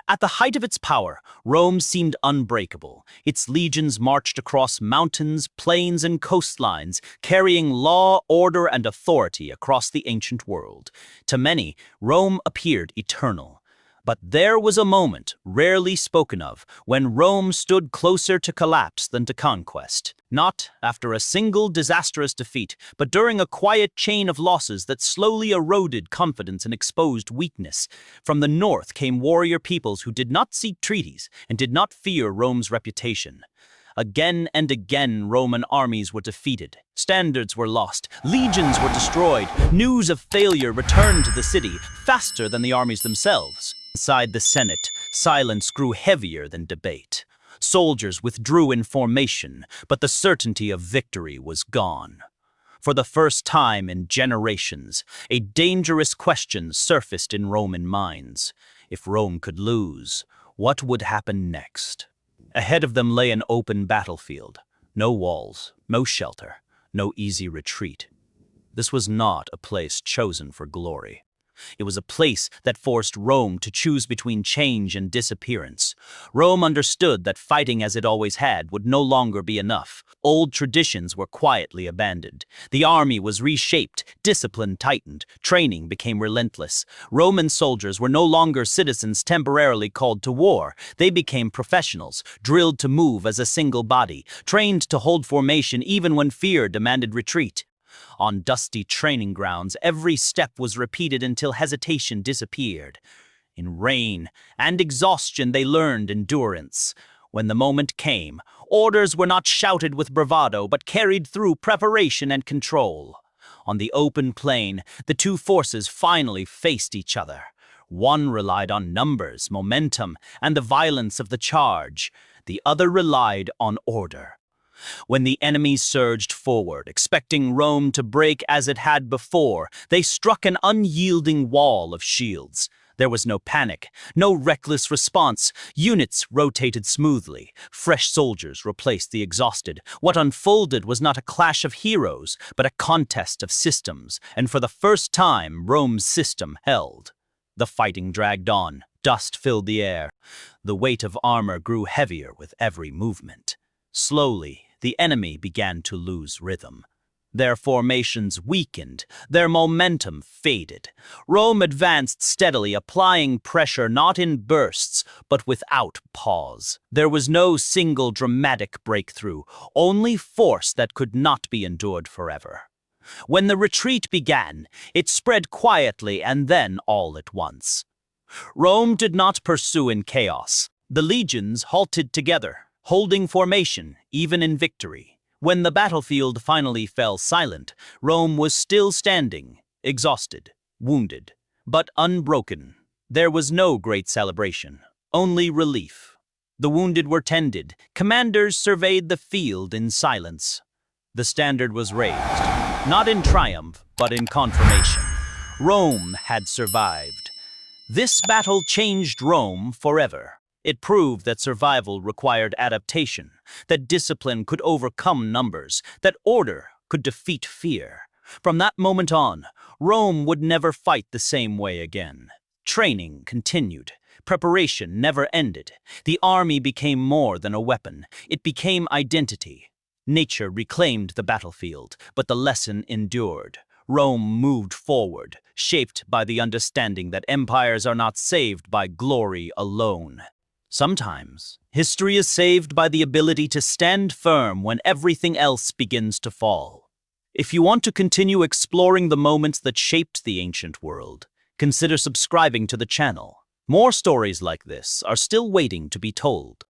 At the height of its power, Rome seemed unbreakable. Its legions marched across mountains, plains, and coastlines, carrying law, order, and authority across the ancient world. To many, Rome appeared eternal. But there was a moment, rarely spoken of, when Rome stood closer to collapse than to conquest. Not after a single disastrous defeat, but during a quiet chain of losses that slowly eroded confidence and exposed weakness. From the north came warrior peoples who did not seek treaties and did not fear Rome's reputation. Again and again, Roman armies were defeated. Standards were lost. Legions were destroyed. News of failure returned to the city faster than the armies themselves. Inside the Senate, silence grew heavier than debate. Soldiers withdrew in formation, but the certainty of victory was gone. For the first time in generations, a dangerous question surfaced in Roman minds. If Rome could lose, what would happen next? Ahead of them lay an open battlefield. No walls, no shelter, no easy retreat. This was not a place chosen for glory. It was a place that forced Rome to choose between change and disappearance. Rome understood that fighting as it always had would no longer be enough. Old traditions were quietly abandoned. The army was reshaped, discipline tightened, training became relentless. Roman soldiers were no longer citizens temporarily called to war. They became professionals, drilled to move as a single body, trained to hold formation even when fear demanded retreat. On dusty training grounds, every step was repeated until hesitation disappeared. In rain and exhaustion, they learned endurance. When the moment came, orders were not shouted with bravado, but carried through preparation and control. On the open plain, the two forces finally faced each other. One relied on numbers, momentum, and the violence of the charge. The other relied on order. When the enemy surged forward, expecting Rome to break as it had before, they struck an unyielding wall of shields. There was no panic, no reckless response. Units rotated smoothly. Fresh soldiers replaced the exhausted. What unfolded was not a clash of heroes, but a contest of systems, and for the first time, Rome's system held. The fighting dragged on. Dust filled the air. The weight of armor grew heavier with every movement. Slowly, the enemy began to lose rhythm. Their formations weakened, their momentum faded. Rome advanced steadily, applying pressure not in bursts, but without pause. There was no single dramatic breakthrough, only force that could not be endured forever. When the retreat began, it spread quietly and then all at once. Rome did not pursue in chaos. The legions halted together, holding formation, even in victory. When the battlefield finally fell silent, Rome was still standing, exhausted, wounded, but unbroken. There was no great celebration, only relief. The wounded were tended. Commanders surveyed the field in silence. The standard was raised, not in triumph, but in confirmation. Rome had survived. This battle changed Rome forever. It proved that survival required adaptation, that discipline could overcome numbers, that order could defeat fear. From that moment on, Rome would never fight the same way again. Training continued. Preparation never ended. The army became more than a weapon. It became identity. Nature reclaimed the battlefield, but the lesson endured. Rome moved forward, shaped by the understanding that empires are not saved by glory alone. Sometimes, history is saved by the ability to stand firm when everything else begins to fall. If you want to continue exploring the moments that shaped the ancient world, consider subscribing to the channel. More stories like this are still waiting to be told.